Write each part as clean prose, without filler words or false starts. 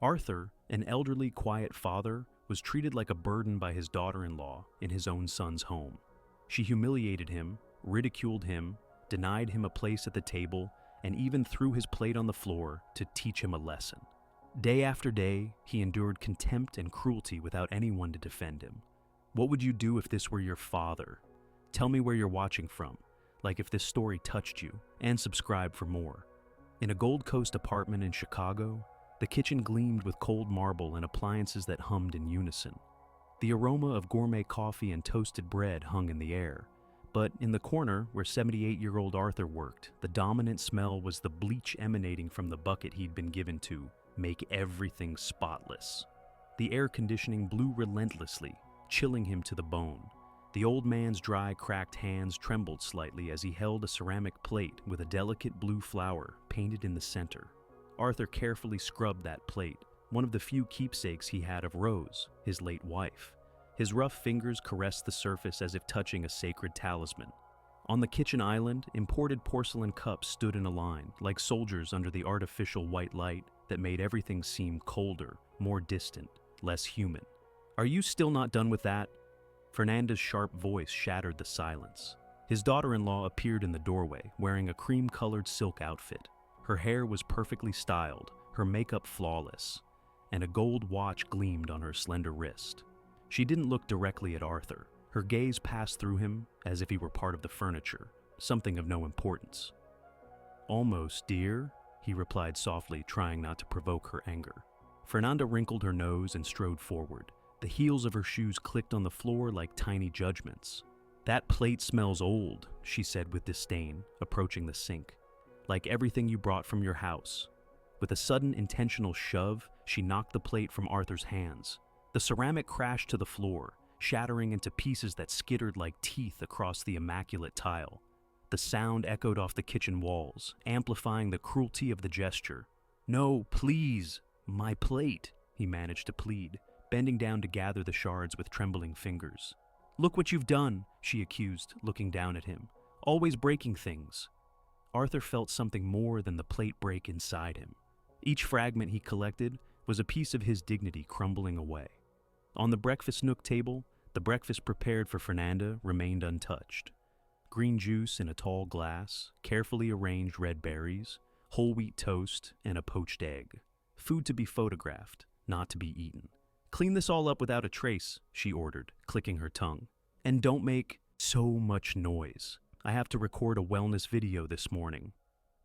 Arthur, an elderly, quiet father, was treated like a burden by his daughter-in-law in his own son's home. She humiliated him, ridiculed him, denied him a place at the table, and even threw his plate on the floor to teach him a lesson. Day after day, he endured contempt and cruelty without anyone to defend him. What would you do if this were your father? Tell me where you're watching from, like if this story touched you, and subscribe for more. In a Gold Coast apartment in Chicago, the kitchen gleamed with cold marble and appliances that hummed in unison. The aroma of gourmet coffee and toasted bread hung in the air, but in the corner where 78-year-old Arthur worked, the dominant smell was the bleach emanating from the bucket he'd been given to make everything spotless. The air conditioning blew relentlessly, chilling him to the bone. The old man's dry, cracked hands trembled slightly as he held a ceramic plate with a delicate blue flower painted in the center. Arthur carefully scrubbed that plate, one of the few keepsakes he had of Rose, his late wife. His rough fingers caressed the surface as if touching a sacred talisman. On the kitchen island, imported porcelain cups stood in a line, like soldiers under the artificial white light that made everything seem colder, more distant, less human. "Are you still not done with that?" Fernanda's sharp voice shattered the silence. His daughter-in-law appeared in the doorway, wearing a cream-colored silk outfit. Her hair was perfectly styled, her makeup flawless, and a gold watch gleamed on her slender wrist. She didn't look directly at Arthur. Her gaze passed through him as if he were part of the furniture, something of no importance. "Almost, dear," he replied softly, trying not to provoke her anger. Fernanda wrinkled her nose and strode forward. The heels of her shoes clicked on the floor like tiny judgments. "That plate smells old," she said with disdain, approaching the sink. "Like everything you brought from your house." With a sudden intentional shove, she knocked the plate from Arthur's hands. The ceramic crashed to the floor, shattering into pieces that skittered like teeth across the immaculate tile. The sound echoed off the kitchen walls, amplifying the cruelty of the gesture. "No, please, my plate," he managed to plead, bending down to gather the shards with trembling fingers. "Look what you've done," she accused, looking down at him. "Always breaking things." Arthur felt something more than the plate break inside him. Each fragment he collected was a piece of his dignity crumbling away. On the breakfast nook table, the breakfast prepared for Fernanda remained untouched. Green juice in a tall glass, carefully arranged red berries, whole wheat toast, and a poached egg. Food to be photographed, not to be eaten. "Clean this all up without a trace," she ordered, clicking her tongue. "And don't make so much noise. I have to record a wellness video this morning."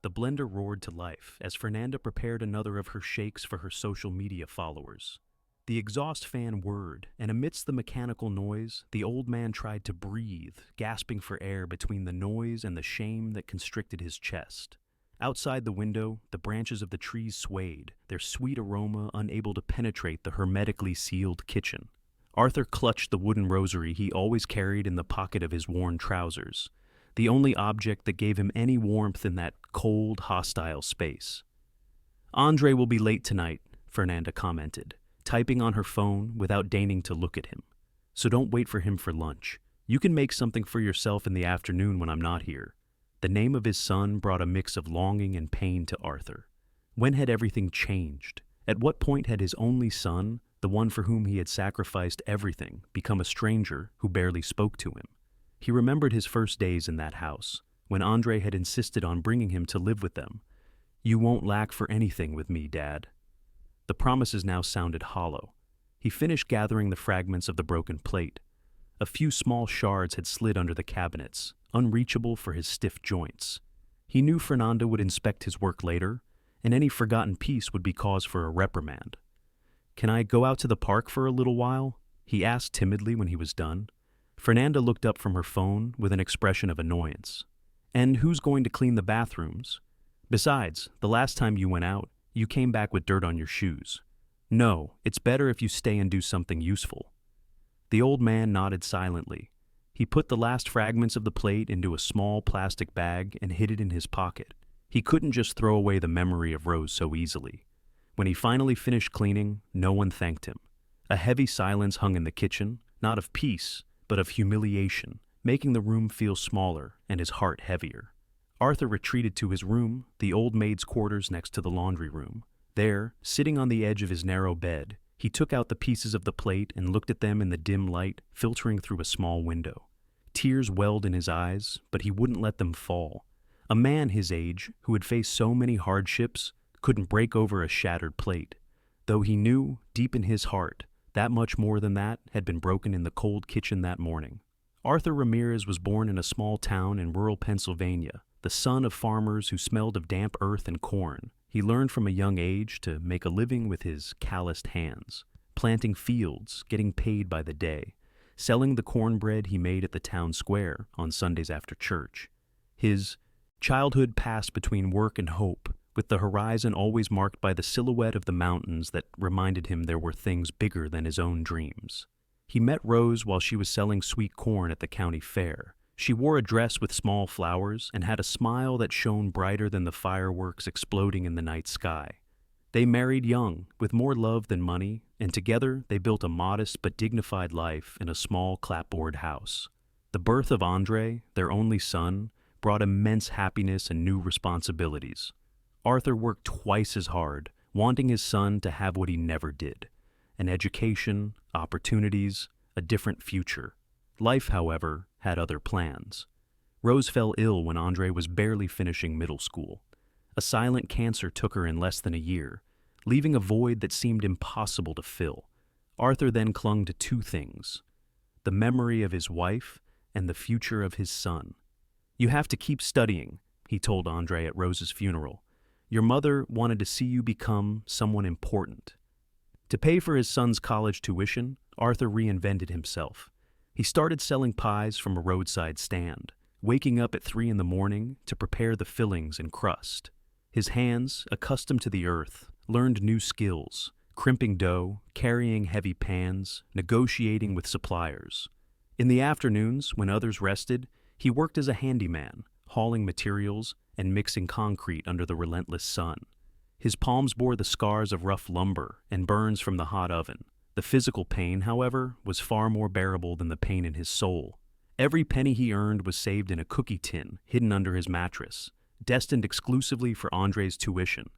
The blender roared to life as Fernanda prepared another of her shakes for her social media followers. The exhaust fan whirred, and amidst the mechanical noise, the old man tried to breathe, gasping for air between the noise and the shame that constricted his chest. Outside the window, the branches of the trees swayed, their sweet aroma unable to penetrate the hermetically sealed kitchen. Arthur clutched the wooden rosary he always carried in the pocket of his worn trousers, the only object that gave him any warmth in that cold, hostile space. "Andre will be late tonight," Fernanda commented, typing on her phone without deigning to look at him. "So don't wait for him for lunch. You can make something for yourself in the afternoon when I'm not here." The name of his son brought a mix of longing and pain to Arthur. When had everything changed? At what point had his only son, the one for whom he had sacrificed everything, become a stranger who barely spoke to him? He remembered his first days in that house, when Andre had insisted on bringing him to live with them. "You won't lack for anything with me, Dad." The promises now sounded hollow. He finished gathering the fragments of the broken plate. A few small shards had slid under the cabinets, unreachable for his stiff joints. He knew Fernanda would inspect his work later, and any forgotten piece would be cause for a reprimand. "Can I go out to the park for a little while?" he asked timidly when he was done. Fernanda looked up from her phone with an expression of annoyance. "And who's going to clean the bathrooms? Besides, the last time you went out, you came back with dirt on your shoes. No, it's better if you stay and do something useful." The old man nodded silently. He put the last fragments of the plate into a small plastic bag and hid it in his pocket. He couldn't just throw away the memory of Rose so easily. When he finally finished cleaning, no one thanked him. A heavy silence hung in the kitchen, not of peace, but of humiliation, making the room feel smaller and his heart heavier. Arthur retreated to his room, the old maid's quarters next to the laundry room. There, sitting on the edge of his narrow bed, he took out the pieces of the plate and looked at them in the dim light filtering through a small window. Tears welled in his eyes, but he wouldn't let them fall. A man his age, who had faced so many hardships, couldn't break over a shattered plate, though he knew, deep in his heart, that much more than that had been broken in the cold kitchen that morning. Arthur Ramirez was born in a small town in rural Pennsylvania, the son of farmers who smelled of damp earth and corn. He learned from a young age to make a living with his calloused hands, planting fields, getting paid by the day, selling the cornbread he made at the town square on Sundays after church. His childhood passed between work and hope, with the horizon always marked by the silhouette of the mountains that reminded him there were things bigger than his own dreams. He met Rose while she was selling sweet corn at the county fair. She wore a dress with small flowers and had a smile that shone brighter than the fireworks exploding in the night sky. They married young, with more love than money, and together they built a modest but dignified life in a small clapboard house. The birth of Andre, their only son, brought immense happiness and new responsibilities. Arthur worked twice as hard, wanting his son to have what he never did: an education, opportunities, a different future. Life, however, had other plans. Rose fell ill when Andre was barely finishing middle school. A silent cancer took her in less than a year, leaving a void that seemed impossible to fill. Arthur then clung to two things: the memory of his wife and the future of his son. "You have to keep studying," he told Andre at Rose's funeral. "Your mother wanted to see you become someone important." To pay for his son's college tuition, Arthur reinvented himself. He started selling pies from a roadside stand, waking up at 3 a.m. to prepare the fillings and crust. His hands, accustomed to the earth, learned new skills: crimping dough, carrying heavy pans, negotiating with suppliers. In the afternoons, when others rested, he worked as a handyman, hauling materials and mixing concrete under the relentless sun. His palms bore the scars of rough lumber and burns from the hot oven. The physical pain, however, was far more bearable than the pain in his soul. Every penny he earned was saved in a cookie tin hidden under his mattress, destined exclusively for Andre's tuition.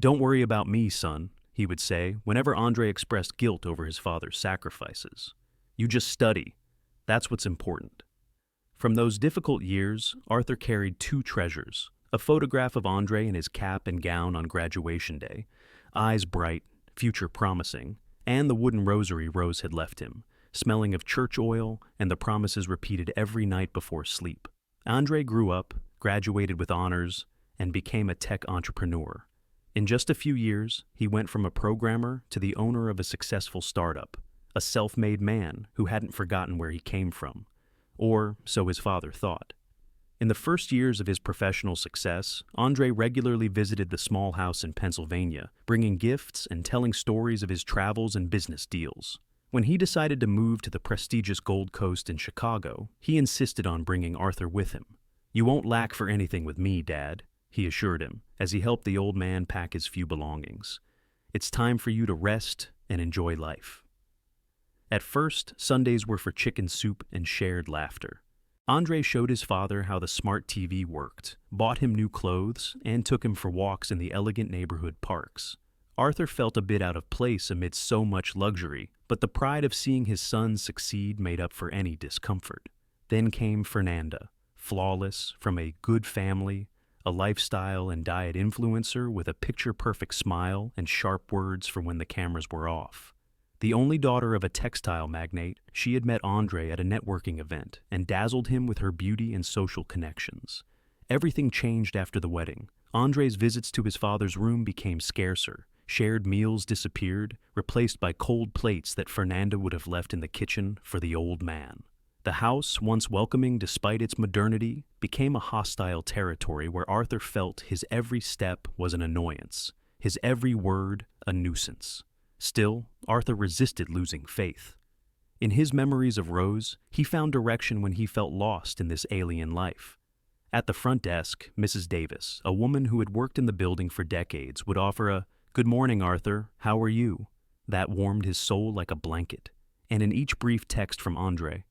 "Don't worry about me, son," he would say whenever Andre expressed guilt over his father's sacrifices. "You just study. That's what's important." From those difficult years, Arthur carried two treasures: a photograph of Andre in his cap and gown on graduation day, eyes bright, future promising, and the wooden rosary Rose had left him, smelling of church oil and the promises repeated every night before sleep. Andre grew up, graduated with honors, and became a tech entrepreneur. In just a few years, he went from a programmer to the owner of a successful startup, a self-made man who hadn't forgotten where he came from, or so his father thought. In the first years of his professional success, Andre regularly visited the small house in Pennsylvania, bringing gifts and telling stories of his travels and business deals. When he decided to move to the prestigious Gold Coast in Chicago, he insisted on bringing Arthur with him. "You won't lack for anything with me, Dad," he assured him, as he helped the old man pack his few belongings. "It's time for you to rest and enjoy life." At first, Sundays were for chicken soup and shared laughter. Andre showed his father how the smart TV worked, bought him new clothes, and took him for walks in the elegant neighborhood parks. Arthur felt a bit out of place amidst so much luxury, but the pride of seeing his son succeed made up for any discomfort. Then came Fernanda, flawless, from a good family, a lifestyle and diet influencer with a picture-perfect smile and sharp words for when the cameras were off. The only daughter of a textile magnate, she had met Andre at a networking event and dazzled him with her beauty and social connections. Everything changed after the wedding. Andre's visits to his father's room became scarcer. Shared meals disappeared, replaced by cold plates that Fernanda would have left in the kitchen for the old man. The house, once welcoming despite its modernity, became a hostile territory where Arthur felt his every step was an annoyance, his every word a nuisance. Still, Arthur resisted losing faith. In his memories of Rose, he found direction when he felt lost in this alien life. At the front desk, Mrs. Davis, a woman who had worked in the building for decades, would offer a "Good morning, Arthur. How are you?" That warmed his soul like a blanket. And in each brief text from Andre,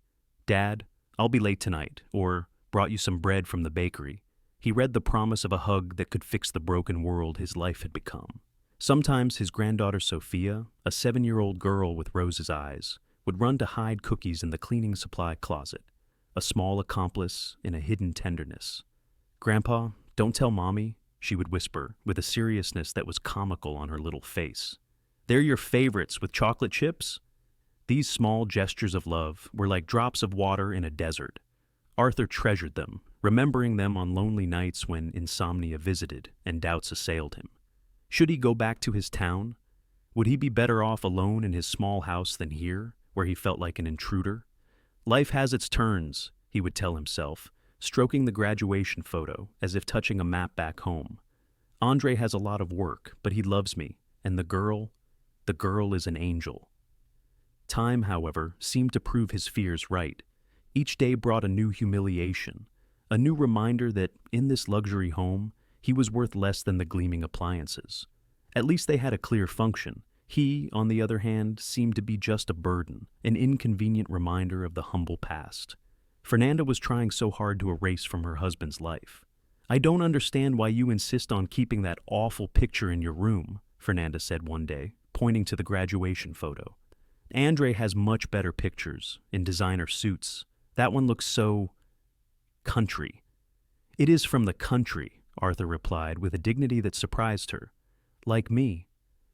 "Dad, I'll be late tonight," or "Brought you some bread from the bakery," he read the promise of a hug that could fix the broken world his life had become. Sometimes his granddaughter Sophia, a 7-year-old girl with rose's eyes, would run to hide cookies in the cleaning supply closet, a small accomplice in a hidden tenderness. "Grandpa, don't tell Mommy," she would whisper with a seriousness that was comical on her little face. "They're your favorites with chocolate chips?" These small gestures of love were like drops of water in a desert. Arthur treasured them, remembering them on lonely nights when insomnia visited and doubts assailed him. Should he go back to his town? Would he be better off alone in his small house than here, where he felt like an intruder? "Life has its turns," he would tell himself, stroking the graduation photo as if touching a map back home. "Andre has a lot of work, but he loves me, and the girl is an angel." Time, however, seemed to prove his fears right. Each day brought a new humiliation, a new reminder that in this luxury home, he was worth less than the gleaming appliances. At least they had a clear function. He, on the other hand, seemed to be just a burden, an inconvenient reminder of the humble past. Fernanda was trying so hard to erase from her husband's life. "I don't understand why you insist on keeping that awful picture in your room," Fernanda said one day, pointing to the graduation photo. "Andre has much better pictures, in designer suits. That one looks so country." "It is from the country," Arthur replied with a dignity that surprised her. "Like me."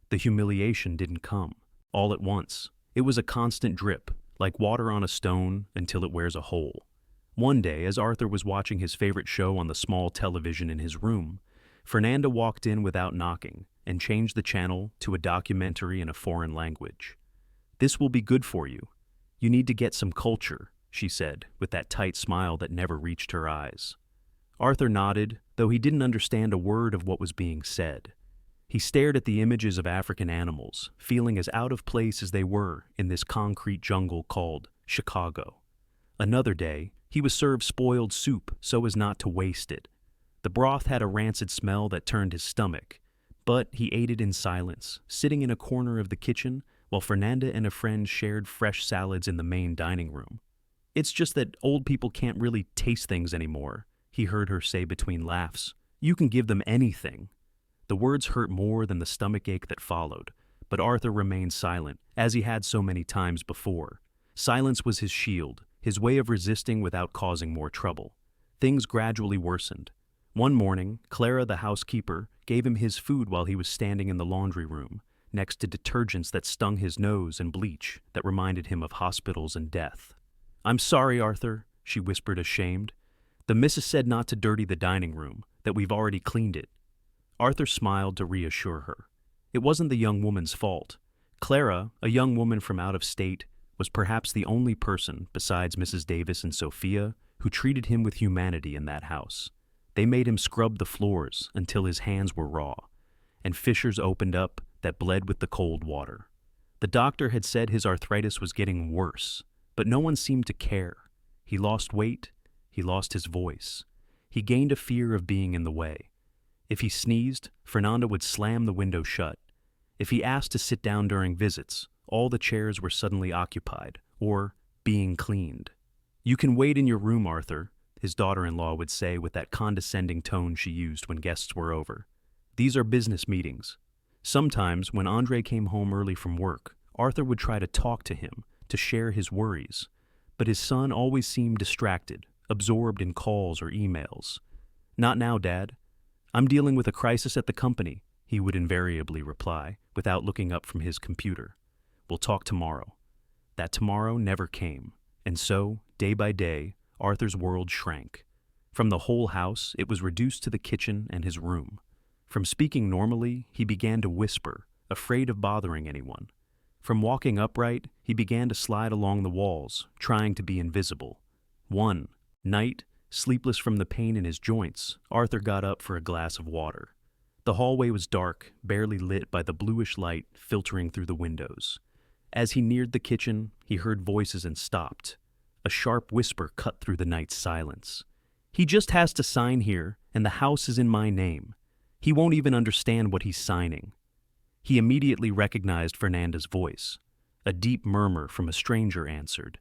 The humiliation didn't come all at once. It was a constant drip, like water on a stone until it wears a hole. One day, as Arthur was watching his favorite show on the small television in his room, Fernanda walked in without knocking and changed the channel to a documentary in a foreign language. "This will be good for you. You need to get some culture," she said, with that tight smile that never reached her eyes. Arthur nodded, though he didn't understand a word of what was being said. He stared at the images of African animals, feeling as out of place as they were in this concrete jungle called Chicago. Another day, he was served spoiled soup so as not to waste it. The broth had a rancid smell that turned his stomach, but he ate it in silence, sitting in a corner of the kitchen while Fernanda and a friend shared fresh salads in the main dining room. "It's just that old people can't really taste things anymore," he heard her say between laughs. "You can give them anything." The words hurt more than the stomachache that followed, but Arthur remained silent, as he had so many times before. Silence was his shield, his way of resisting without causing more trouble. Things gradually worsened. One morning, Clara, the housekeeper, gave him his food while he was standing in the laundry room, next to detergents that stung his nose and bleach that reminded him of hospitals and death. "I'm sorry, Arthur," she whispered, ashamed. "The missus said not to dirty the dining room, that we've already cleaned it." Arthur smiled to reassure her. It wasn't the young woman's fault. Clara, a young woman from out of state, was perhaps the only person, besides Mrs. Davis and Sophia, who treated him with humanity in that house. They made him scrub the floors until his hands were raw, and fissures opened up that bled with the cold water. The doctor had said his arthritis was getting worse, but no one seemed to care. He lost weight, he lost his voice. He gained a fear of being in the way. If he sneezed, Fernanda would slam the window shut. If he asked to sit down during visits, all the chairs were suddenly occupied, or being cleaned. "You can wait in your room, Arthur," his daughter-in-law would say with that condescending tone she used when guests were over. "These are business meetings." Sometimes, when Andre came home early from work, Arthur would try to talk to him, to share his worries. But his son always seemed distracted, absorbed in calls or emails. "Not now, Dad. I'm dealing with a crisis at the company," he would invariably reply, without looking up from his computer. "We'll talk tomorrow." That tomorrow never came, and so, day by day, Arthur's world shrank. From the whole house, it was reduced to the kitchen and his room. From speaking normally, he began to whisper, afraid of bothering anyone. From walking upright, he began to slide along the walls, trying to be invisible. One night, sleepless from the pain in his joints, Arthur got up for a glass of water. The hallway was dark, barely lit by the bluish light filtering through the windows. As he neared the kitchen, he heard voices and stopped. A sharp whisper cut through the night's silence. "He just has to sign here, and the house is in my name. He won't even understand what he's signing." He immediately recognized Fernanda's voice. A deep murmur from a stranger answered.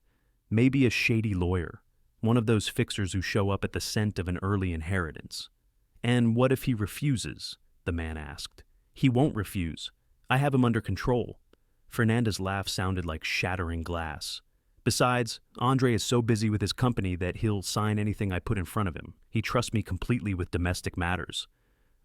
Maybe a shady lawyer, one of those fixers who show up at the scent of an early inheritance. "And what if he refuses?" the man asked. He won't refuse. I have him under control. Fernanda's laugh sounded like shattering glass. Besides, Andre is so busy with his company that he'll sign anything I put in front of him. He trusts me completely with domestic matters.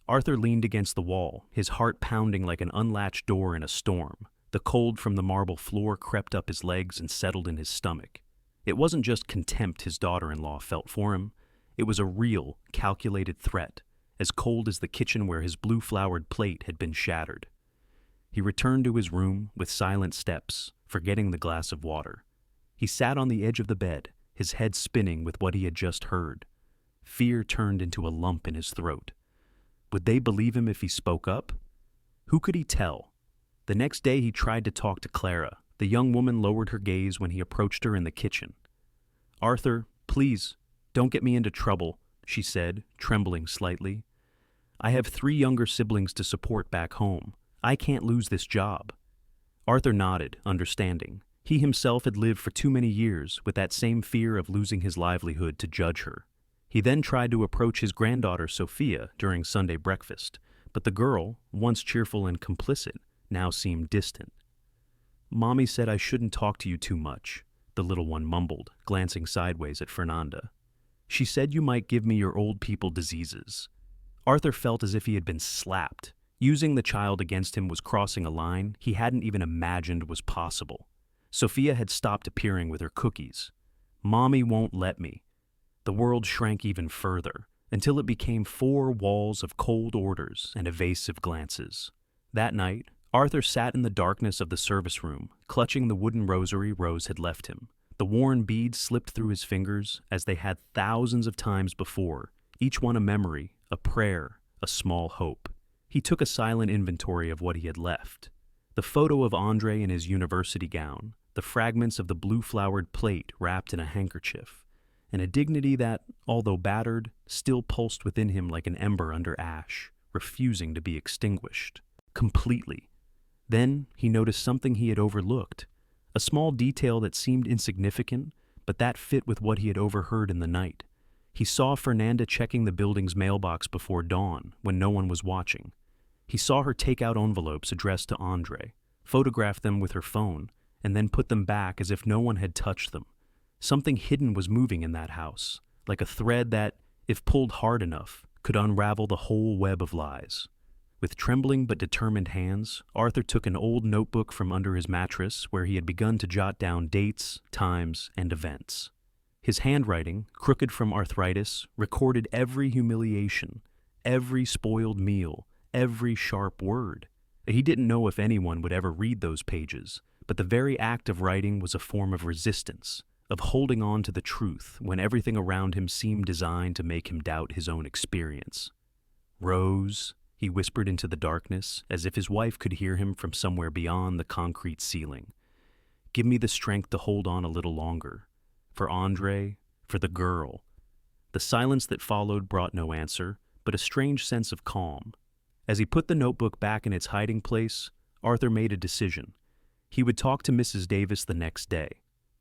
Arthur leaned against the wall, his heart pounding like an unlatched door in a storm. The cold from the marble floor crept up his legs and settled in his stomach. It wasn't just contempt his daughter-in-law felt for him. It was a real, calculated threat, as cold as the kitchen where his blue-flowered plate had been shattered. He returned to his room with silent steps, forgetting the glass of water. He sat on the edge of the bed, his head spinning with what he had just heard. Fear turned into a lump in his throat. Would they believe him if he spoke up? Who could he tell? The next day he tried to talk to Clara. The young woman lowered her gaze when he approached her in the kitchen. "Arthur, please, don't get me into trouble," she said, trembling slightly. "I have 3 younger siblings to support back home. I can't lose this job." Arthur nodded, understanding. He himself had lived for too many years with that same fear of losing his livelihood to judge her. He then tried to approach his granddaughter Sophia during Sunday breakfast, but the girl, once cheerful and complicit, now seemed distant. "Mommy said I shouldn't talk to you too much," the little one mumbled, glancing sideways at Fernanda. "She said you might give me your old people diseases." Arthur felt as if he had been slapped. Using the child against him was crossing a line he hadn't even imagined was possible. Sophia had stopped appearing with her cookies. "Mommy won't let me." The world shrank even further, until it became 4 walls of cold orders and evasive glances. That night, Arthur sat in the darkness of the service room, clutching the wooden rosary Rose had left him. The worn beads slipped through his fingers as they had thousands of times before, each one a memory, a prayer, a small hope. He took a silent inventory of what he had left. The photo of Andre in his university gown, the fragments of the blue-flowered plate wrapped in a handkerchief, and a dignity that, although battered, still pulsed within him like an ember under ash, refusing to be extinguished. Completely. Then he noticed something he had overlooked, a small detail that seemed insignificant, but that fit with what he had overheard in the night. He saw Fernanda checking the building's mailbox before dawn, when no one was watching. He saw her take out envelopes addressed to Andre, photograph them with her phone, and then put them back as if no one had touched them. Something hidden was moving in that house, like a thread that, if pulled hard enough, could unravel the whole web of lies. With trembling but determined hands, Arthur took an old notebook from under his mattress where he had begun to jot down dates, times, and events. His handwriting, crooked from arthritis, recorded every humiliation, every spoiled meal, every sharp word. He didn't know if anyone would ever read those pages, but the very act of writing was a form of resistance, of holding on to the truth when everything around him seemed designed to make him doubt his own experience. "Rose," he whispered into the darkness, as if his wife could hear him from somewhere beyond the concrete ceiling. "Give me the strength to hold on a little longer. For Andre, for the girl." The silence that followed brought no answer, but a strange sense of calm. As he put the notebook back in its hiding place, Arthur made a decision. He would talk to Mrs. Davis the next day.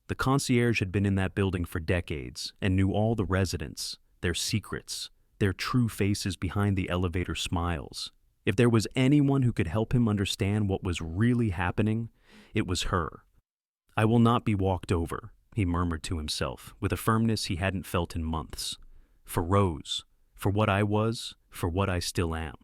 The concierge had been in that building for decades and knew all the residents, their secrets, their true faces behind the elevator smiles. If there was anyone who could help him understand what was really happening, it was her. "I will not be walked over," he murmured to himself, with a firmness he hadn't felt in months. "For Rose, for what I was, for what I still am."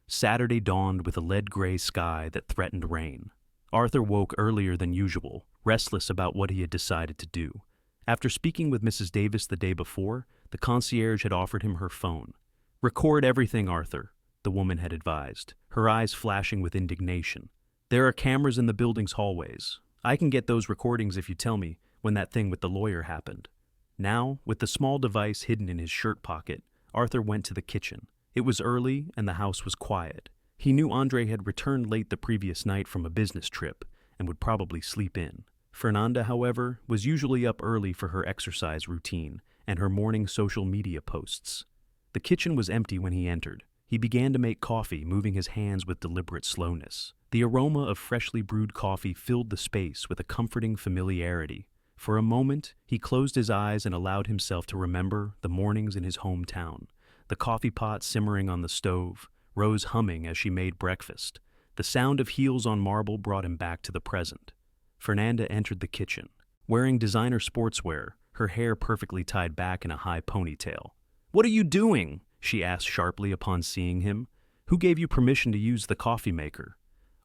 Saturday dawned with a lead-gray sky that threatened rain. Arthur woke earlier than usual, restless about what he had decided to do. After speaking with Mrs. Davis the day before, the concierge had offered him her phone. "Record everything, Arthur," the woman had advised, her eyes flashing with indignation. "There are cameras in the building's hallways. I can get those recordings if you tell me when that thing with the lawyer happened." Now, with the small device hidden in his shirt pocket, Arthur went to the kitchen. It was early and the house was quiet. He knew Andre had returned late the previous night from a business trip and would probably sleep in. Fernanda, however, was usually up early for her exercise routine and her morning social media posts. The kitchen was empty when he entered. He began to make coffee, moving his hands with deliberate slowness. The aroma of freshly brewed coffee filled the space with a comforting familiarity. For a moment, he closed his eyes and allowed himself to remember the mornings in his hometown, the coffee pot simmering on the stove, Rose humming as she made breakfast. The sound of heels on marble brought him back to the present. Fernanda entered the kitchen, wearing designer sportswear, her hair perfectly tied back in a high ponytail. "What are you doing?" she asked sharply upon seeing him. "Who gave you permission to use the coffee maker?"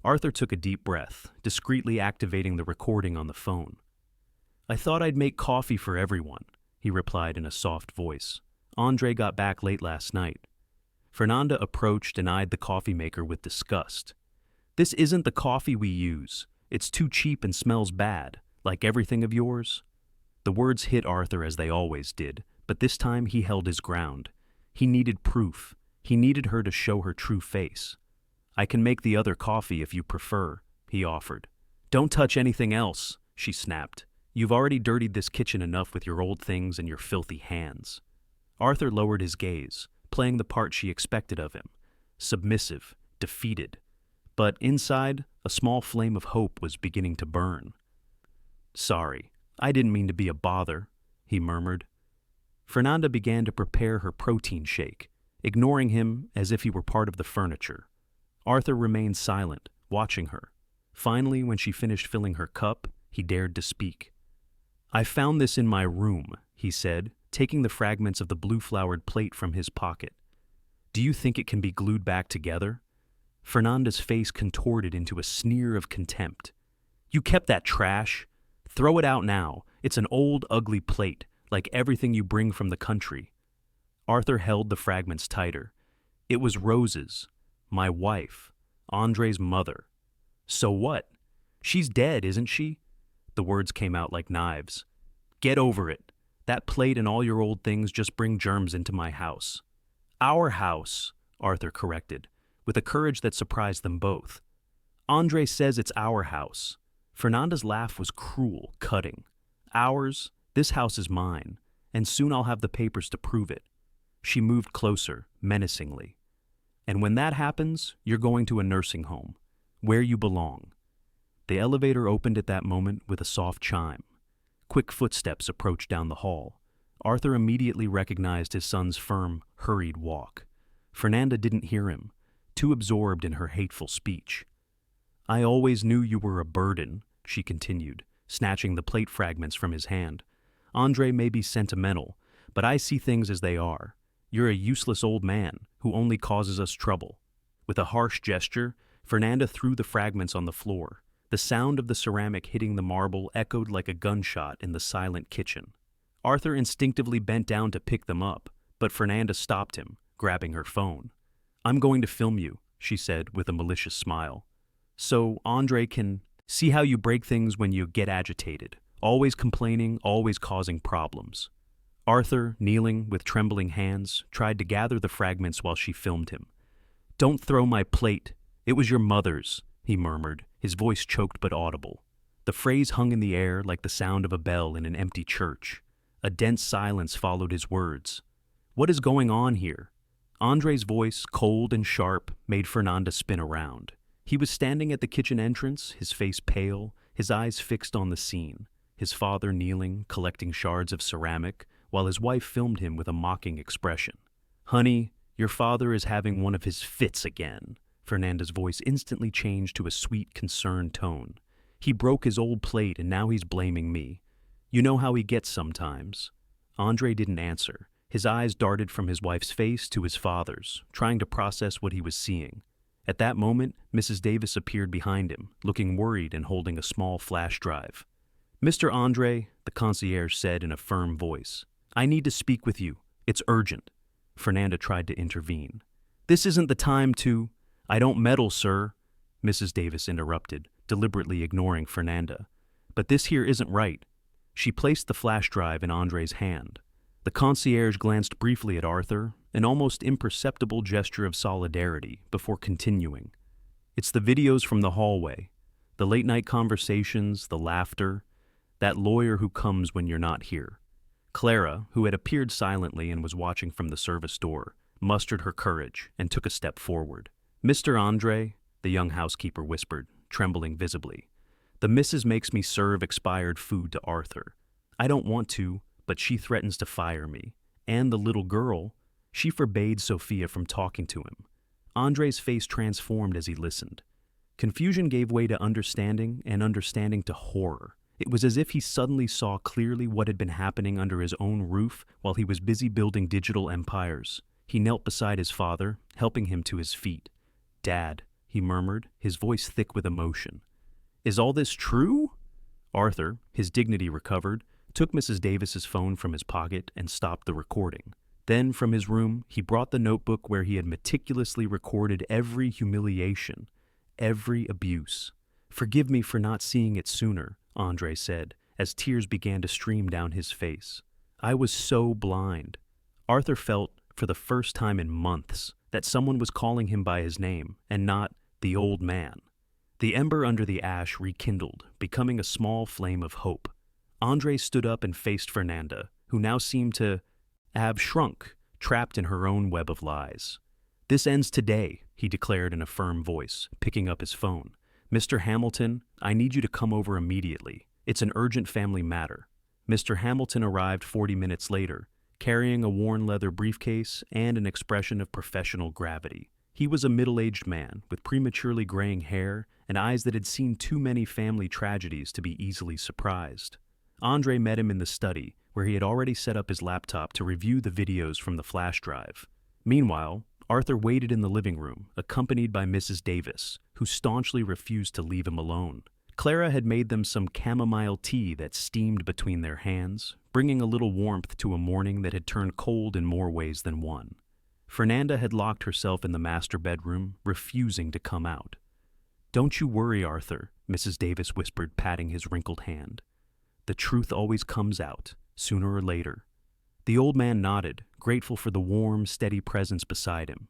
Arthur took a deep breath, discreetly activating the recording on the phone. "I thought I'd make coffee for everyone," he replied in a soft voice. "Andre got back late last night." Fernanda approached and eyed the coffee maker with disgust. "This isn't the coffee we use. It's too cheap and smells bad, like everything of yours." The words hit Arthur as they always did, but this time he held his ground. He needed proof. He needed her to show her true face. "I can make the other coffee if you prefer," he offered. "Don't touch anything else," she snapped. "You've already dirtied this kitchen enough with your old things and your filthy hands." Arthur lowered his gaze, playing the part she expected of him, submissive, defeated. But inside, a small flame of hope was beginning to burn. "Sorry, I didn't mean to be a bother," he murmured. Fernanda began to prepare her protein shake, ignoring him as if he were part of the furniture. Arthur remained silent, watching her. Finally, when she finished filling her cup, he dared to speak. "I found this in my room," he said, taking the fragments of the blue-flowered plate from his pocket. "Do you think it can be glued back together?" Fernanda's face contorted into a sneer of contempt. "You kept that trash? Throw it out now. It's an old, ugly plate, like everything you bring from the country." Arthur held the fragments tighter. "It was Rose's, my wife, Andre's mother." "So what? She's dead, isn't she?" The words came out like knives. "Get over it. That plate and all your old things just bring germs into my house." "Our house," Arthur corrected, with a courage that surprised them both. "Andre says it's our house." Fernanda's laugh was cruel, cutting. "Ours? This house is mine, and soon I'll have the papers to prove it." She moved closer, menacingly. "And when that happens, you're going to a nursing home, where you belong." The elevator opened at that moment with a soft chime. Quick footsteps approached down the hall. Arthur immediately recognized his son's firm, hurried walk. Fernanda didn't hear him, too absorbed in her hateful speech. "I always knew you were a burden," she continued, snatching the plate fragments from his hand. "Andre may be sentimental, but I see things as they are. You're a useless old man who only causes us trouble." With a harsh gesture, Fernanda threw the fragments on the floor. The sound of the ceramic hitting the marble echoed like a gunshot in the silent kitchen. Arthur instinctively bent down to pick them up, but Fernanda stopped him, grabbing her phone. "I'm going to film you," she said with a malicious smile. "So Andre can see how you break things when you get agitated, always complaining, always causing problems." Arthur, kneeling with trembling hands, tried to gather the fragments while she filmed him. "Don't throw my plate. It was your mother's," he murmured, his voice choked but audible. The phrase hung in the air like the sound of a bell in an empty church. A dense silence followed his words. "What is going on here?" Andre's voice, cold and sharp, made Fernanda spin around. He was standing at the kitchen entrance, his face pale, his eyes fixed on the scene, his father kneeling, collecting shards of ceramic, while his wife filmed him with a mocking expression. "Honey, your father is having one of his fits again." Fernanda's voice instantly changed to a sweet, concerned tone. "He broke his old plate and now he's blaming me. You know how he gets sometimes." Andre didn't answer. His eyes darted from his wife's face to his father's, trying to process what he was seeing. At that moment, Mrs. Davis appeared behind him, looking worried and holding a small flash drive. "Mr. Andre," the concierge said in a firm voice, "I need to speak with you. It's urgent." Fernanda tried to intervene. "This isn't the time to—" "I don't meddle, sir," Mrs. Davis interrupted, deliberately ignoring Fernanda. "But this here isn't right." She placed the flash drive in Andre's hand. The concierge glanced briefly at Arthur, an almost imperceptible gesture of solidarity, before continuing. "It's the videos from the hallway, the late-night conversations, the laughter, that lawyer who comes when you're not here." Clara, who had appeared silently and was watching from the service door, mustered her courage and took a step forward. "Mr. Andre," the young housekeeper whispered, trembling visibly, "the missus makes me serve expired food to Arthur. I don't want to, but she threatens to fire me. And the little girl, she forbade Sophia from talking to him. Andre's face transformed as he listened. Confusion gave way to understanding, and understanding to horror. It was as if he suddenly saw clearly what had been happening under his own roof while he was busy building digital empires. He knelt beside his father, helping him to his feet. "Dad," he murmured, his voice thick with emotion. "Is all this true?" Arthur, his dignity recovered, took Mrs. Davis's phone from his pocket and stopped the recording. Then, from his room, he brought the notebook where he had meticulously recorded every humiliation, every abuse. "Forgive me for not seeing it sooner," Andre said, as tears began to stream down his face. "I was so blind." Arthur felt, for the first time in months, that someone was calling him by his name, and not the old man. The ember under the ash rekindled, becoming a small flame of hope. Andre stood up and faced Fernanda, who now seemed to have shrunk, trapped in her own web of lies. "This ends today," he declared in a firm voice, picking up his phone. "Mr. Hamilton, I need you to come over immediately. It's an urgent family matter." Mr. Hamilton arrived 40 minutes later, carrying a worn leather briefcase and an expression of professional gravity. He was a middle-aged man with prematurely graying hair and eyes that had seen too many family tragedies to be easily surprised. Andre met him in the study, where he had already set up his laptop to review the videos from the flash drive. Meanwhile, Arthur waited in the living room, accompanied by Mrs. Davis, who staunchly refused to leave him alone. Clara had made them some chamomile tea that steamed between their hands, bringing a little warmth to a morning that had turned cold in more ways than one. Fernanda had locked herself in the master bedroom, refusing to come out. "Don't you worry, Arthur," Mrs. Davis whispered, patting his wrinkled hand. "The truth always comes out, sooner or later." The old man nodded, grateful for the warm, steady presence beside him.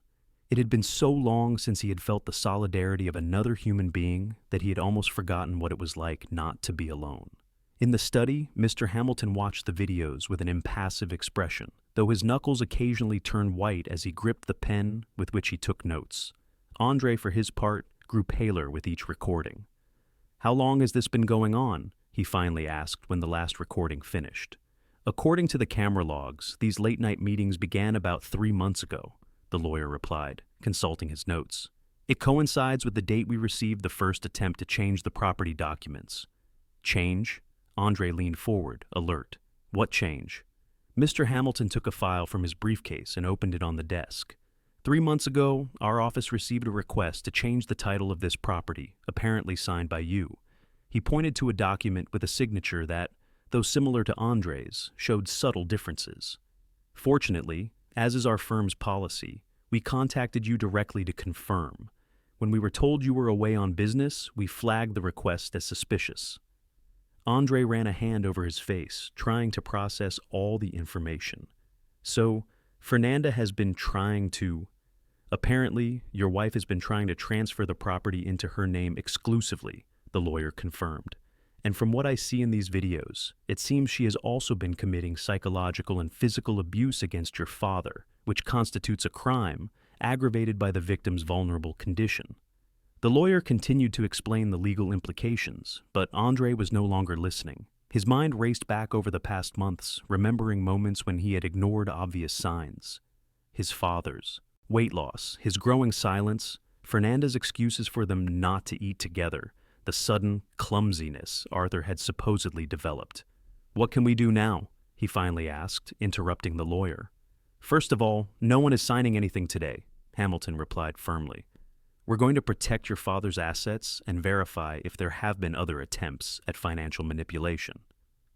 It had been so long since he had felt the solidarity of another human being that he had almost forgotten what it was like not to be alone. In the study, Mr. Hamilton watched the videos with an impassive expression, though his knuckles occasionally turned white as he gripped the pen with which he took notes. Andre, for his part, grew paler with each recording. "How long has this been going on?" he finally asked when the last recording finished. "According to the camera logs, these late-night meetings began about 3 months ago," the lawyer replied, consulting his notes. "It coincides with the date we received the first attempt to change the property documents." "Change?" Andre leaned forward, alert. "What change?" Mr. Hamilton took a file from his briefcase and opened it on the desk. 3 months ago, our office received a request to change the title of this property, apparently signed by you. He pointed to a document with a signature that, though similar to Andre's, showed subtle differences. "Fortunately, as is our firm's policy, we contacted you directly to confirm. When we were told you were away on business, we flagged the request as suspicious." Andre ran a hand over his face, trying to process all the information. "So, Fernanda has been trying to... Apparently, your wife has been trying to transfer the property into her name exclusively," the lawyer confirmed. "And from what I see in these videos, it seems she has also been committing psychological and physical abuse against your father, which constitutes a crime, aggravated by the victim's vulnerable condition." The lawyer continued to explain the legal implications, but Andre was no longer listening. His mind raced back over the past months, remembering moments when he had ignored obvious signs. His father's weight loss, his growing silence, Fernanda's excuses for them not to eat together, the sudden clumsiness Arthur had supposedly developed. "What can we do now?" he finally asked, interrupting the lawyer. "First of all, no one is signing anything today," Hamilton replied firmly. "We're going to protect your father's assets and verify if there have been other attempts at financial manipulation."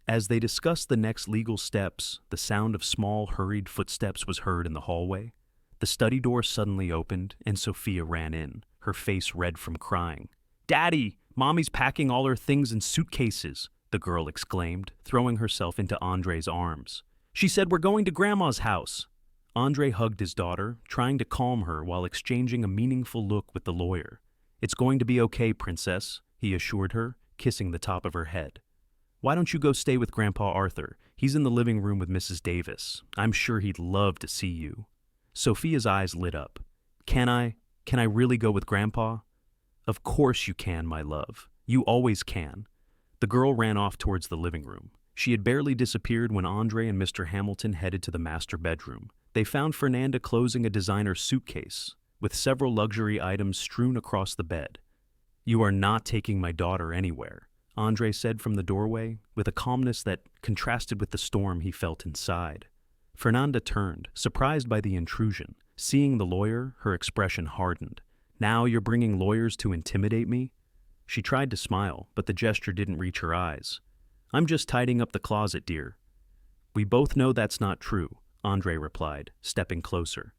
As they discussed the next legal steps, the sound of small, hurried footsteps was heard in the hallway. The study door suddenly opened, and Sophia ran in, her face red from crying. "Daddy, Mommy's packing all her things in suitcases," the girl exclaimed, throwing herself into Andre's arms. "She said we're going to Grandma's house." Andre hugged his daughter, trying to calm her while exchanging a meaningful look with the lawyer. "It's going to be okay, Princess," he assured her, kissing the top of her head. "Why don't you go stay with Grandpa Arthur? He's in the living room with Mrs. Davis. I'm sure he'd love to see you." Sophia's eyes lit up. Can I really go with Grandpa?" "Of course you can, my love. You always can." The girl ran off towards the living room. She had barely disappeared when Andre and Mr. Hamilton headed to the master bedroom. They found Fernanda closing a designer suitcase. with several luxury items strewn across the bed. "You are not taking my daughter anywhere," Andre said from the doorway, with a calmness that contrasted with the storm he felt inside. Fernanda turned, surprised by the intrusion. Seeing the lawyer, her expression hardened. "Now you're bringing lawyers to intimidate me?" She tried to smile, but the gesture didn't reach her eyes. "I'm just tidying up the closet, dear." "We both know that's not true," Andre replied, stepping closer.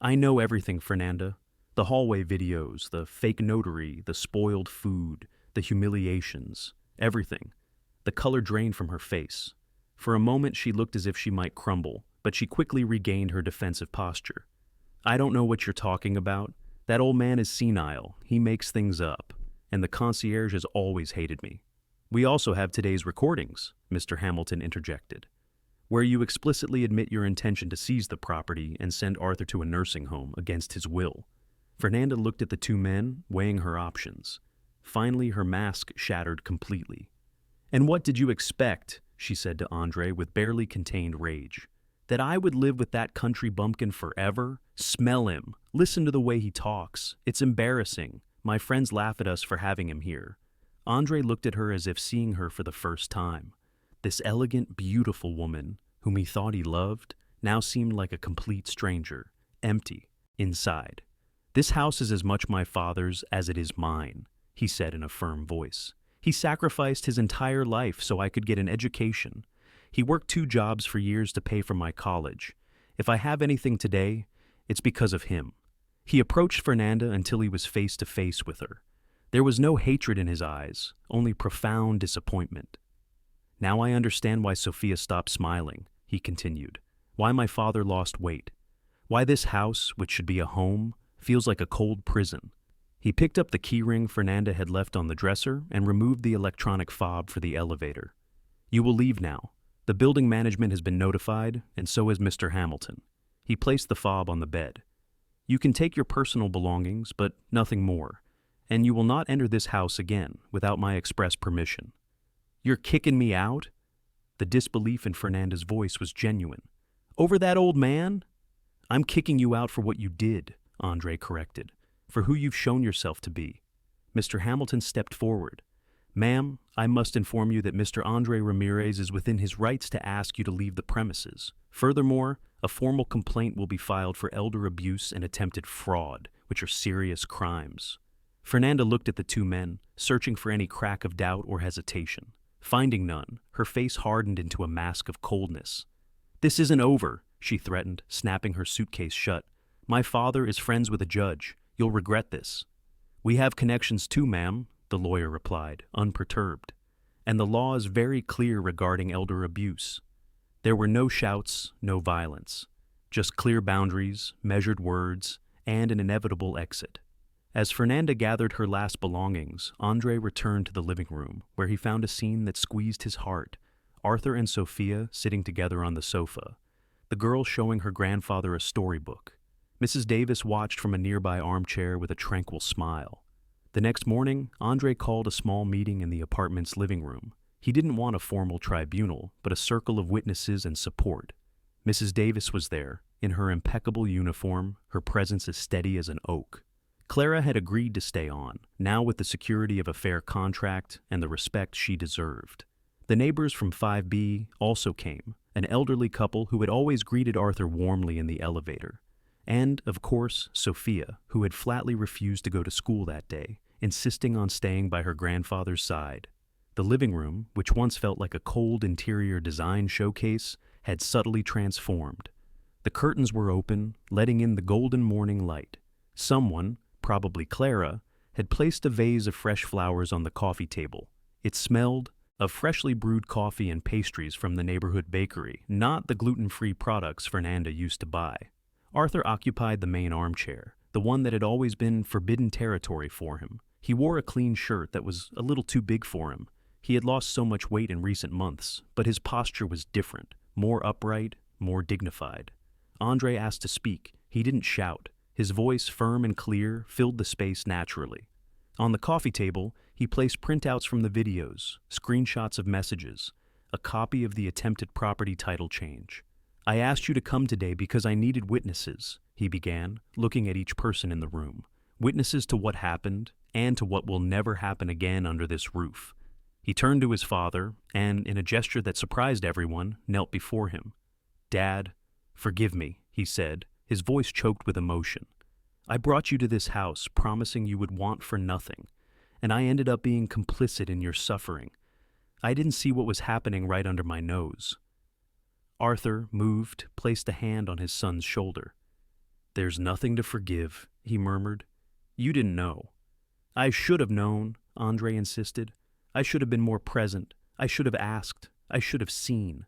"I know everything, Fernanda. The hallway videos, the fake notary, the spoiled food, the humiliations, everything." The color drained from her face. For a moment she looked as if she might crumble, but she quickly regained her defensive posture. "I don't know what you're talking about. That old man is senile, he makes things up, and the concierge has always hated me." "We also have today's recordings," Mr. Hamilton interjected, "where you explicitly admit your intention to seize the property and send Arthur to a nursing home against his will." Fernanda looked at the two men, weighing her options. Finally, her mask shattered completely. "And what did you expect?" she said to Andre with barely contained rage. "That I would live with that country bumpkin forever? Smell him. Listen to the way he talks. It's embarrassing. My friends laugh at us for having him here." Andre looked at her as if seeing her for the first time. This elegant, beautiful woman, whom he thought he loved, now seemed like a complete stranger, empty, inside. "This house is as much my father's as it is mine," he said in a firm voice. "He sacrificed his entire life so I could get an education. He worked 2 jobs for years to pay for my college. If I have anything today, it's because of him." He approached Fernanda until he was face to face with her. There was no hatred in his eyes, only profound disappointment. "Now I understand why Sophia stopped smiling," he continued. "Why my father lost weight. Why this house, which should be a home, feels like a cold prison." He picked up the keyring Fernanda had left on the dresser and removed the electronic fob for the elevator. "You will leave now. The building management has been notified, and so has Mr. Hamilton." He placed the fob on the bed. "You can take your personal belongings, but nothing more. And you will not enter this house again without my express permission." "You're kicking me out?" The disbelief in Fernanda's voice was genuine. "Over that old man?" "I'm kicking you out for what you did," Andre corrected, "for who you've shown yourself to be." Mr. Hamilton stepped forward. "Ma'am, I must inform you that Mr. Andre Ramirez is within his rights to ask you to leave the premises. Furthermore, a formal complaint will be filed for elder abuse and attempted fraud, which are serious crimes." Fernanda looked at the two men, searching for any crack of doubt or hesitation. Finding none, her face hardened into a mask of coldness. "This isn't over," she threatened, snapping her suitcase shut. "My father is friends with a judge. You'll regret this." "We have connections too, ma'am," the lawyer replied, unperturbed. "And the law is very clear regarding elder abuse." There were no shouts, no violence, just clear boundaries, measured words, and an inevitable exit. As Fernanda gathered her last belongings, Andre returned to the living room, where he found a scene that squeezed his heart. Arthur and Sophia sitting together on the sofa, the girl showing her grandfather a storybook. Mrs. Davis watched from a nearby armchair with a tranquil smile. The next morning, Andre called a small meeting in the apartment's living room. He didn't want a formal tribunal, but a circle of witnesses and support. Mrs. Davis was there, in her impeccable uniform, her presence as steady as an oak. Clara had agreed to stay on, now with the security of a fair contract and the respect she deserved. The neighbors from 5B also came, an elderly couple who had always greeted Arthur warmly in the elevator. And, of course, Sophia, who had flatly refused to go to school that day, insisting on staying by her grandfather's side. The living room, which once felt like a cold interior design showcase, had subtly transformed. The curtains were open, letting in the golden morning light. Someone, probably Clara, had placed a vase of fresh flowers on the coffee table. It smelled of freshly brewed coffee and pastries from the neighborhood bakery, not the gluten-free products Fernanda used to buy. Arthur occupied the main armchair, the one that had always been forbidden territory for him. He wore a clean shirt that was a little too big for him. He had lost so much weight in recent months, but his posture was different, more upright, more dignified. Andre asked to speak. He didn't shout. His voice, firm and clear, filled the space naturally. On the coffee table, he placed printouts from the videos, screenshots of messages, a copy of the attempted property title change. I asked you to come today because I needed witnesses, he began, looking at each person in the room. Witnesses to what happened and to what will never happen again under this roof. He turned to his father and, in a gesture that surprised everyone, knelt before him. Dad, forgive me, he said, his voice choked with emotion. I brought you to this house promising you would want for nothing, and I ended up being complicit in your suffering. I didn't see what was happening right under my nose. Arthur, moved, placed a hand on his son's shoulder. There's nothing to forgive, he murmured. You didn't know. I should have known, Andre insisted. I should have been more present. I should have asked. I should have seen.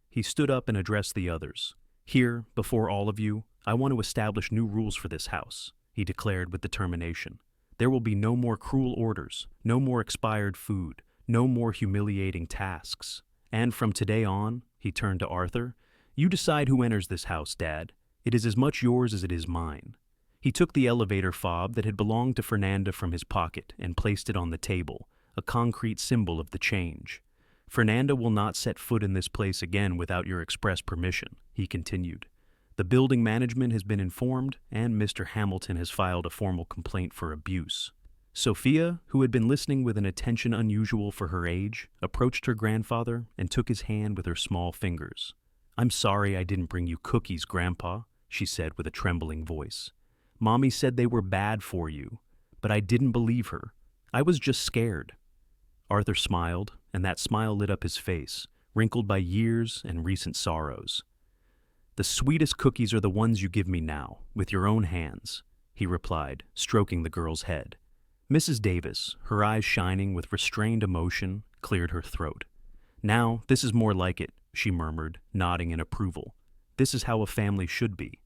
He stood up and addressed the others. Here, before all of you, I want to establish new rules for this house, he declared with determination. There will be no more cruel orders, no more expired food, no more humiliating tasks. And from today on, he turned to Arthur, you decide who enters this house, Dad. It is as much yours as it is mine. He took the elevator fob that had belonged to Fernanda from his pocket and placed it on the table, a concrete symbol of the change. Fernanda will not set foot in this place again without your express permission, he continued. The building management has been informed, and Mr. Hamilton has filed a formal complaint for abuse. Sophia, who had been listening with an attention unusual for her age, approached her grandfather and took his hand with her small fingers. I'm sorry I didn't bring you cookies, Grandpa, she said with a trembling voice. Mommy said they were bad for you, but I didn't believe her. I was just scared. Arthur smiled, and that smile lit up his face, wrinkled by years and recent sorrows. The sweetest cookies are the ones you give me now, with your own hands, he replied, stroking the girl's head. Mrs. Davis, her eyes shining with restrained emotion, cleared her throat. Now, this is more like it, she murmured, nodding in approval. This is how a family should be.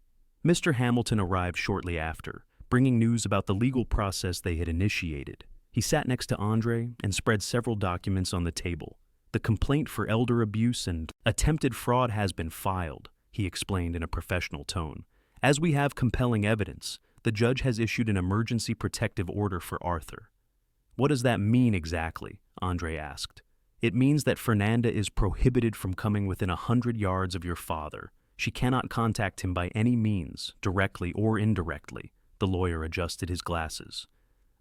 Mr. Hamilton arrived shortly after, bringing news about the legal process they had initiated. He sat next to Andre and spread several documents on the table. The complaint for elder abuse and attempted fraud has been filed, he explained in a professional tone. As we have compelling evidence, the judge has issued an emergency protective order for Arthur. What does that mean exactly? Andre asked. It means that Fernanda is prohibited from coming within 100 yards of your father. She cannot contact him by any means, directly or indirectly. The lawyer adjusted his glasses.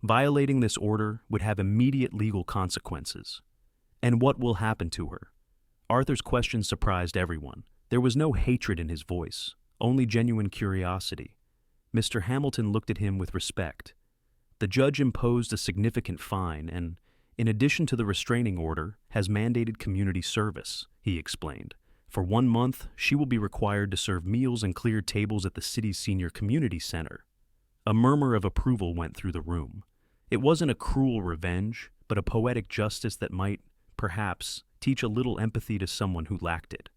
Violating this order would have immediate legal consequences. And what will happen to her? Arthur's question surprised everyone. There was no hatred in his voice, only genuine curiosity. Mr. Hamilton looked at him with respect. The judge imposed a significant fine and, in addition to the restraining order, has mandated community service, he explained. For 1 month, she will be required to serve meals and clear tables at the city's senior community center. A murmur of approval went through the room. It wasn't a cruel revenge, but a poetic justice that might, perhaps, teach a little empathy to someone who lacked it.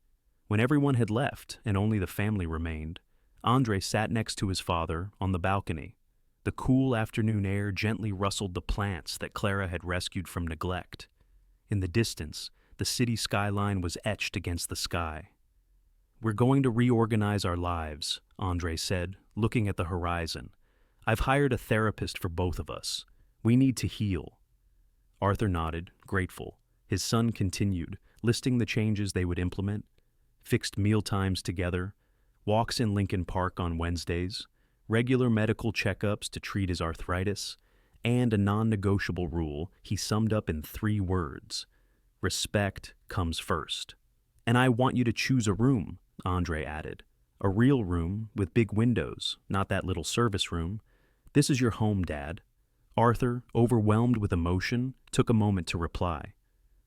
When everyone had left and only the family remained, Andre sat next to his father on the balcony. The cool afternoon air gently rustled the plants that Clara had rescued from neglect. In the distance, the city skyline was etched against the sky. We're going to reorganize our lives, Andre said, looking at the horizon. I've hired a therapist for both of us. We need to heal. Arthur nodded, grateful. His son continued, listing the changes they would implement. Fixed meal times together, walks in Lincoln Park on Wednesdays, regular medical checkups to treat his arthritis, and a non-negotiable rule he summed up in 3 words. Respect comes first. And I want you to choose a room, Andre added. A real room with big windows, not that little service room. This is your home, Dad. Arthur, overwhelmed with emotion, took a moment to reply.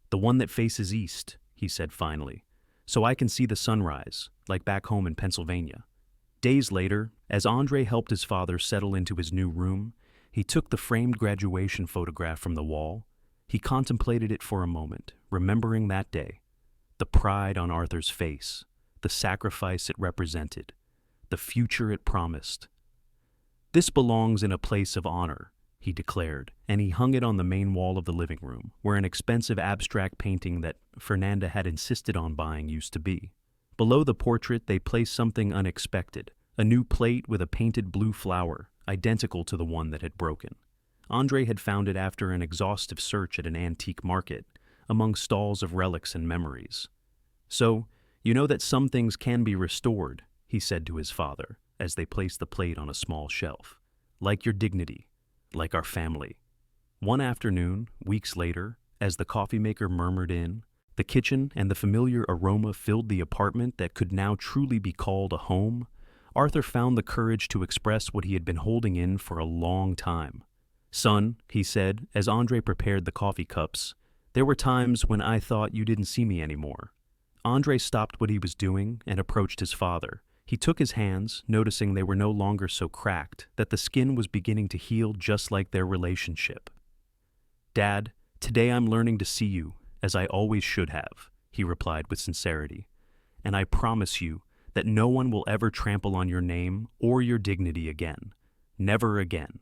The one that faces east, he said finally, so I can see the sunrise, like back home in Pennsylvania. Days later, as Andre helped his father settle into his new room, he took the framed graduation photograph from the wall. He contemplated it for a moment, remembering that day. The pride on Arthur's face, the sacrifice it represented, the future it promised. This belongs in a place of honor, he declared, and he hung it on the main wall of the living room, where an expensive abstract painting that Fernanda had insisted on buying used to be. Below the portrait, they placed something unexpected, a new plate with a painted blue flower, identical to the one that had broken. Andre had found it after an exhaustive search at an antique market, among stalls of relics and memories. So, "You know that some things can be restored," he said to his father as they placed the plate on a small shelf. "Like your dignity, like our family." One afternoon, weeks later, as the coffee maker murmured in, the kitchen and the familiar aroma filled the apartment that could now truly be called a home, Arthur found the courage to express what he had been holding in for a long time. "Son," he said, as Andre prepared the coffee cups, "there were times when I thought you didn't see me anymore." Andre stopped what he was doing and approached his father. He took his hands, noticing they were no longer so cracked, that the skin was beginning to heal just like their relationship. "Dad, today I'm learning to see you, as I always should have," he replied with sincerity. "And I promise you that no one will ever trample on your name or your dignity again. Never again."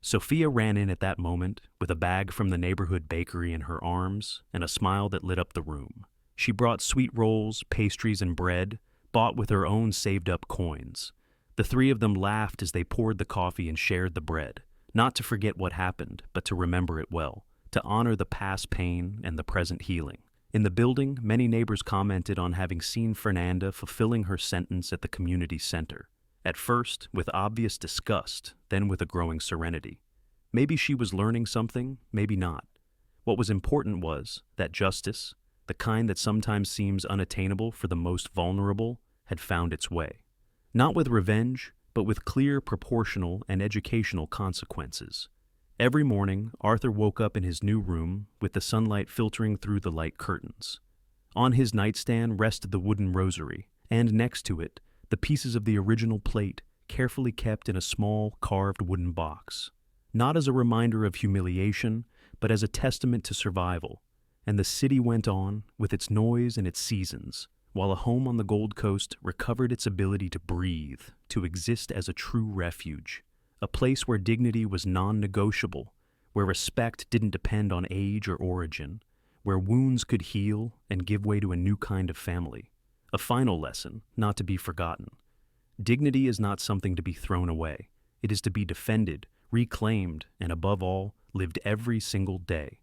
Sophia ran in at that moment with a bag from the neighborhood bakery in her arms and a smile that lit up the room. She brought sweet rolls, pastries, and bread, bought with her own saved-up coins. The three of them laughed as they poured the coffee and shared the bread, not to forget what happened, but to remember it well, to honor the past pain and the present healing. In the building, many neighbors commented on having seen Fernanda fulfilling her sentence at the community center. At first, with obvious disgust, then with a growing serenity. Maybe she was learning something, maybe not. What was important was that justice, the kind that sometimes seems unattainable for the most vulnerable, had found its way. Not with revenge, but with clear, proportional, and educational consequences. Every morning, Arthur woke up in his new room with the sunlight filtering through the light curtains. On his nightstand rested the wooden rosary, and next to it, the pieces of the original plate, carefully kept in a small, carved wooden box. Not as a reminder of humiliation, but as a testament to survival. And the city went on, with its noise and its seasons, while a home on the Gold Coast recovered its ability to breathe, to exist as a true refuge. A place where dignity was non-negotiable, where respect didn't depend on age or origin, where wounds could heal and give way to a new kind of family. A final lesson, not to be forgotten. Dignity is not something to be thrown away. It is to be defended, reclaimed, and above all, lived every single day.